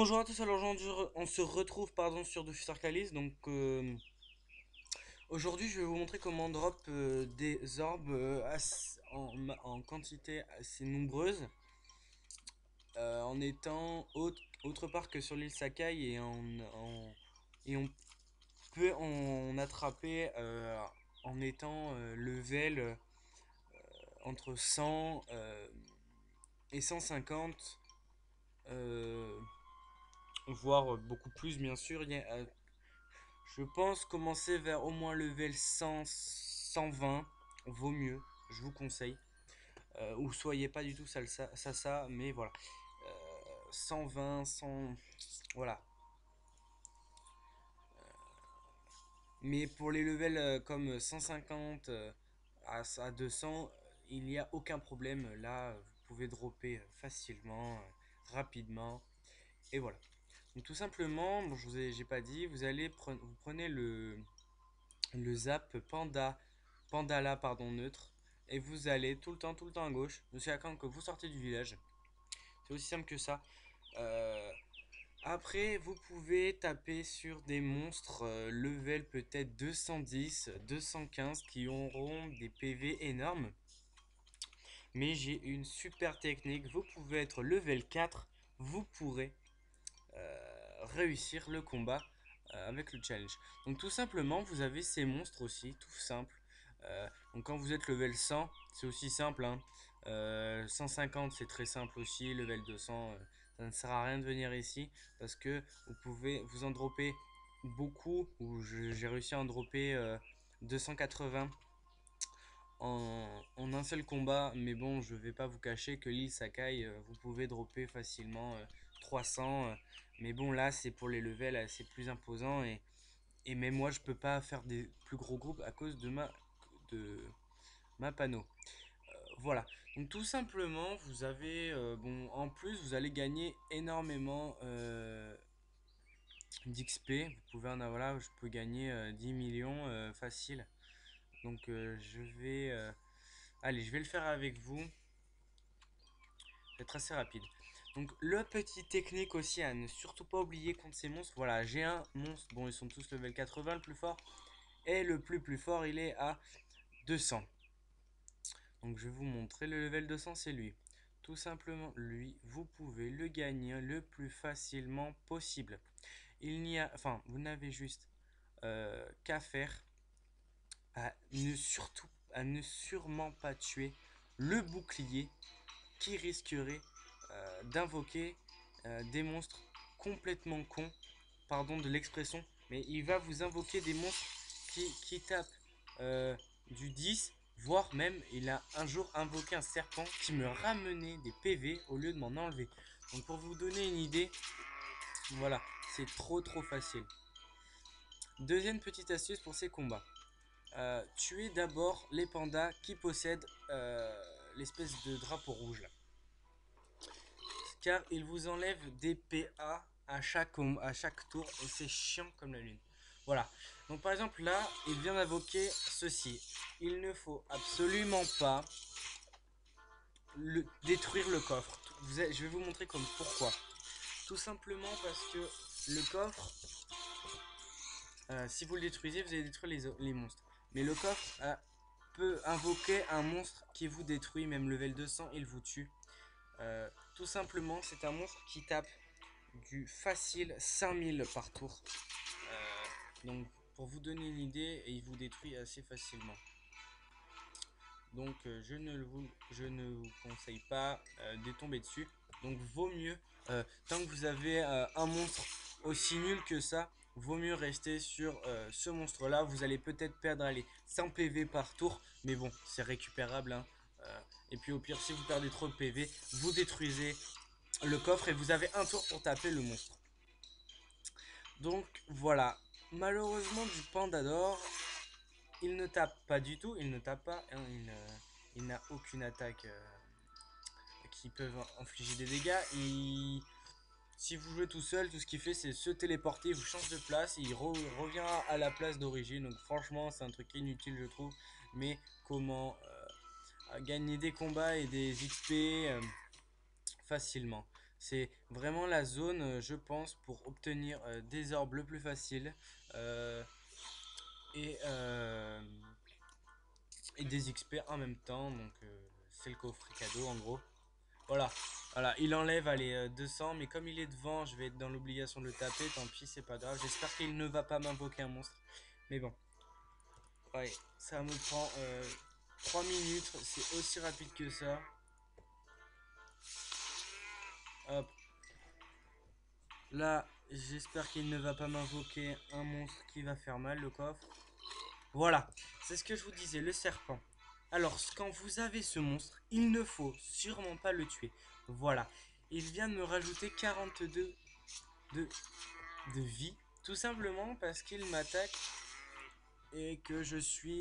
Bonjour à tous, alors aujourd'hui on se retrouve sur Dofus Arcalis. Aujourd'hui je vais vous montrer comment drop des orbes en quantité assez nombreuse, en étant autre part que sur l'île Sakai, et on peut en attraper en étant level entre 100 et 150, euh, voire beaucoup plus bien sûr. Je pense commencer vers au moins level 100, 120, vaut mieux, je vous conseille. Ou soyez pas du tout ça, mais voilà. 120, 100, voilà. Mais pour les levels comme 150 à 200, il n'y a aucun problème. Là, vous pouvez dropper facilement, rapidement, et voilà. Donc tout simplement, bon, j'ai pas dit, vous prenez le zap Pandala, pardon, neutre, et vous allez tout le temps à gauche, jusqu'à quand que vous sortez du village. C'est aussi simple que ça. Euh, Après, vous pouvez taper sur des monstres level peut-être 210, 215 qui auront des PV énormes. Mais j'ai une super technique. Vous pouvez être level 4, vous pourrez réussir le combat avec le challenge. Donc tout simplement, vous avez ces monstres aussi, tout simple. Donc quand vous êtes level 100, c'est aussi simple, hein. 150, c'est très simple aussi. Level 200, ça ne sert à rien de venir ici parce que vous pouvez vous en dropper beaucoup. Ou j'ai réussi à en dropper 280 en un seul combat. Mais bon, je vais pas vous cacher que l'île Sakai, vous pouvez dropper facilement 300. Mais bon, là, c'est pour les levels assez plus imposants. Et même moi, je peux pas faire des plus gros groupes à cause de ma panneau. Voilà. Donc tout simplement, vous avez bon, en plus, vous allez gagner énormément d'XP. Vous pouvez en avoir là, je peux gagner 10 millions facile. Donc allez, je vais le faire avec vous. Être assez rapide. Donc le petit technique aussi à ne surtout pas oublier contre ces monstres. Voilà, j'ai un monstre. Bon, ils sont tous level 80 le plus fort. Et le plus fort, il est à 200. Donc je vais vous montrer le level 200, c'est lui. Tout simplement, lui, vous pouvez le gagner le plus facilement possible. Il n'y a, enfin, vous n'avez juste qu'à faire à ne sûrement pas tuer le bouclier qui risquerait d'invoquer des monstres complètement cons, pardon de l'expression, mais il va vous invoquer des monstres qui tapent du 10, voire même il a un jour invoqué un serpent qui me ramenait des PV au lieu de m'en enlever. Donc pour vous donner une idée, voilà, c'est trop facile. Deuxième petite astuce pour ces combats. Tuez d'abord les pandas qui possèdent l'espèce de drapeau rouge là. Car il vous enlève des PA à chaque tour et c'est chiant comme la lune. Voilà. Donc par exemple là, il vient d'invoquer ceci. Il ne faut absolument pas détruire le coffre. Je vais vous montrer comme pourquoi. Tout simplement parce que le coffre, si vous le détruisez, vous allez détruire les monstres. Mais le coffre peut invoquer un monstre qui vous détruit, même level 200, il vous tue. Tout simplement, c'est un monstre qui tape du facile 5000 par tour. Donc pour vous donner une idée, il vous détruit assez facilement. Donc je ne vous conseille pas de tomber dessus. Donc vaut mieux, tant que vous avez un monstre aussi nul que ça, vaut mieux rester sur ce monstre là. Vous allez peut-être perdre allez, 100 PV par tour, mais bon, c'est récupérable, hein. Et puis au pire, si vous perdez trop de PV, vous détruisez le coffre et vous avez un tour pour taper le monstre. Donc voilà, malheureusement du panda d'or, il ne tape pas du tout, il ne tape pas, hein, il n'a aucune attaque qui peut infliger des dégâts. Si vous jouez tout seul, tout ce qu'il fait c'est se téléporter, il vous change de place et il revient à la place d'origine. Donc franchement c'est un truc inutile je trouve, mais comment gagner des combats et des XP facilement. C'est vraiment la zone, je pense, pour obtenir des orbes le plus facile. euh, et, euh, et des XP en même temps. Donc c'est le coffret cadeau en gros. Voilà, voilà, il enlève allez 200, mais comme il est devant, je vais être dans l'obligation de le taper. Tant pis, c'est pas grave. J'espère qu'il ne va pas m'invoquer un monstre. Mais bon, ouais, ça me prend 3 minutes. C'est aussi rapide que ça. Hop. Là, j'espère qu'il ne va pas m'invoquer un monstre qui va faire mal, le coffre. Voilà, c'est ce que je vous disais, le serpent. Alors, quand vous avez ce monstre, il ne faut sûrement pas le tuer. Voilà, il vient de me rajouter 42 de, de vie, tout simplement parce qu'il m'attaque et que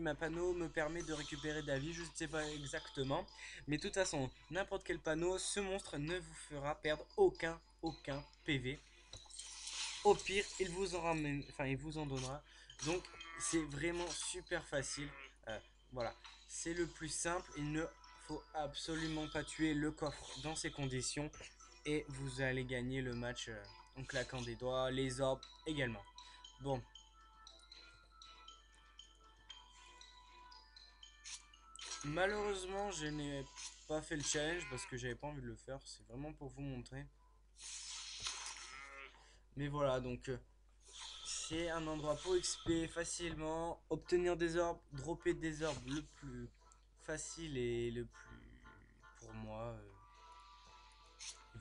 ma panneau me permet de récupérer de la vie, je ne sais pas exactement. Mais de toute façon, n'importe quel panneau, ce monstre ne vous fera perdre aucun PV. Au pire, il vous en ramène, enfin, il vous en donnera. Donc, c'est vraiment super facile. Voilà, c'est le plus simple. Il ne faut absolument pas tuer le coffre dans ces conditions. Et vous allez gagner le match en claquant des doigts, les orbes également. Bon, malheureusement, je n'ai pas fait le challenge parce que j'avais pas envie de le faire. C'est vraiment pour vous montrer. Mais voilà, donc c'est un endroit pour XP facilement, obtenir des orbes, dropper des orbes le plus facile et le plus, pour moi,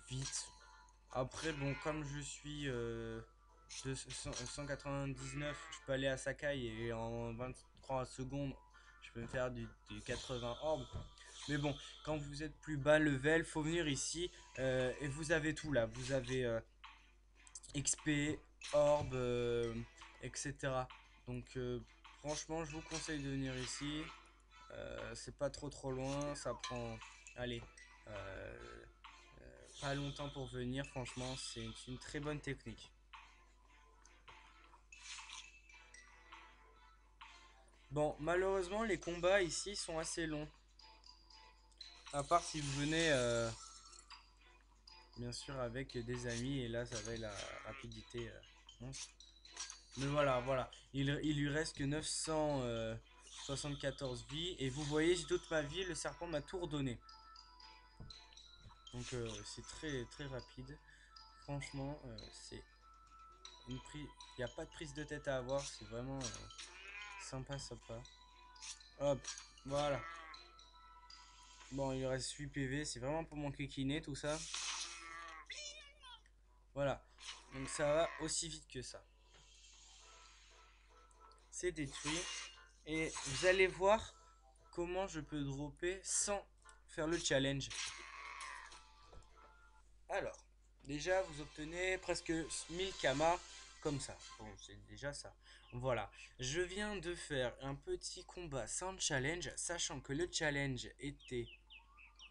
vite. Après, bon, comme je suis de 199, je peux aller à Sakai et en 23 secondes, je peux me faire du 80 orbes. Mais bon, quand vous êtes plus bas level, faut venir ici et vous avez tout là. Vous avez XP, orbe, etc. Donc franchement, je vous conseille de venir ici. C'est pas trop loin, ça prend, allez, euh, pas longtemps pour venir. Franchement, c'est une très bonne technique. Bon, malheureusement, les combats ici sont assez longs. À part si vous venez, bien sûr, avec des amis, et là, ça va être la rapidité monstre. Mais voilà, voilà. Il lui reste que 974 vies. Et vous voyez, j'ai toute ma vie, le serpent m'a tout redonné. Donc c'est très rapide. Franchement, c'est une prise. Il n'y a pas de prise de tête à avoir. C'est vraiment sympa. Hop, voilà. Bon, il lui reste 8 PV. C'est vraiment pour mon kikiné tout ça. Voilà. Donc ça va aussi vite que ça. C'est détruit. Et vous allez voir comment je peux dropper sans faire le challenge. Alors, déjà vous obtenez presque 1000 kamas comme ça. Bon, c'est déjà ça. Voilà, je viens de faire un petit combat sans challenge, sachant que le challenge était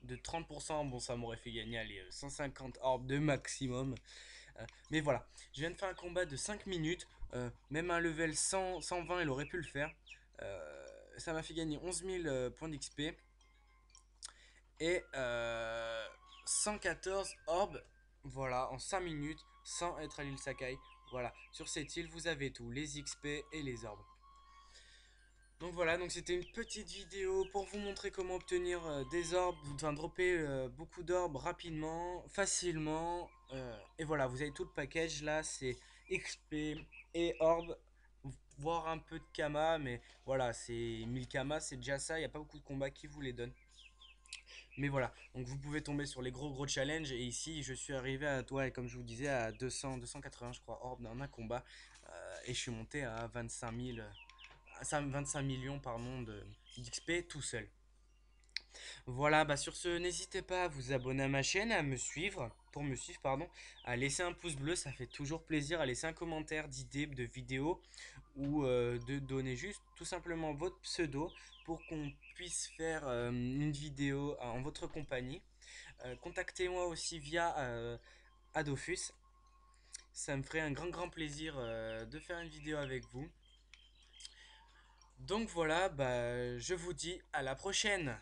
de 30%. Bon, ça m'aurait fait gagner les 150 orbes de maximum. Mais voilà, je viens de faire un combat de 5 minutes. Même un level 100, 120, il aurait pu le faire. Ça m'a fait gagner 11 000 points d'XP. Et 114 orbes, voilà, en 5 minutes, sans être à l'île Sakai. Voilà, sur cette île, vous avez tout, les XP et les orbes. Donc voilà, donc c'était une petite vidéo pour vous montrer comment obtenir des orbes, enfin dropper beaucoup d'orbes rapidement, facilement. Et voilà, vous avez tout le package là, c'est XP et orbes, voire un peu de Kama, mais voilà, c'est 1000 Kama, c'est déjà ça, il n'y a pas beaucoup de combats qui vous les donnent. Mais voilà, donc vous pouvez tomber sur les gros challenges. Et ici, je suis arrivé à toi, et comme je vous disais, à 200, 280, je crois, orbes dans un combat. Et je suis monté à 25 000, 25 millions pardon, d'XP tout seul. Voilà, bah sur ce, n'hésitez pas à vous abonner à ma chaîne, à me suivre, pour me suivre, pardon, à laisser un pouce bleu, ça fait toujours plaisir, à laisser un commentaire d'idées de vidéos ou de donner juste tout simplement votre pseudo pour qu'on puisse faire une vidéo en votre compagnie. Contactez-moi aussi via Adofus, ça me ferait un grand plaisir de faire une vidéo avec vous. Donc voilà, bah, je vous dis à la prochaine.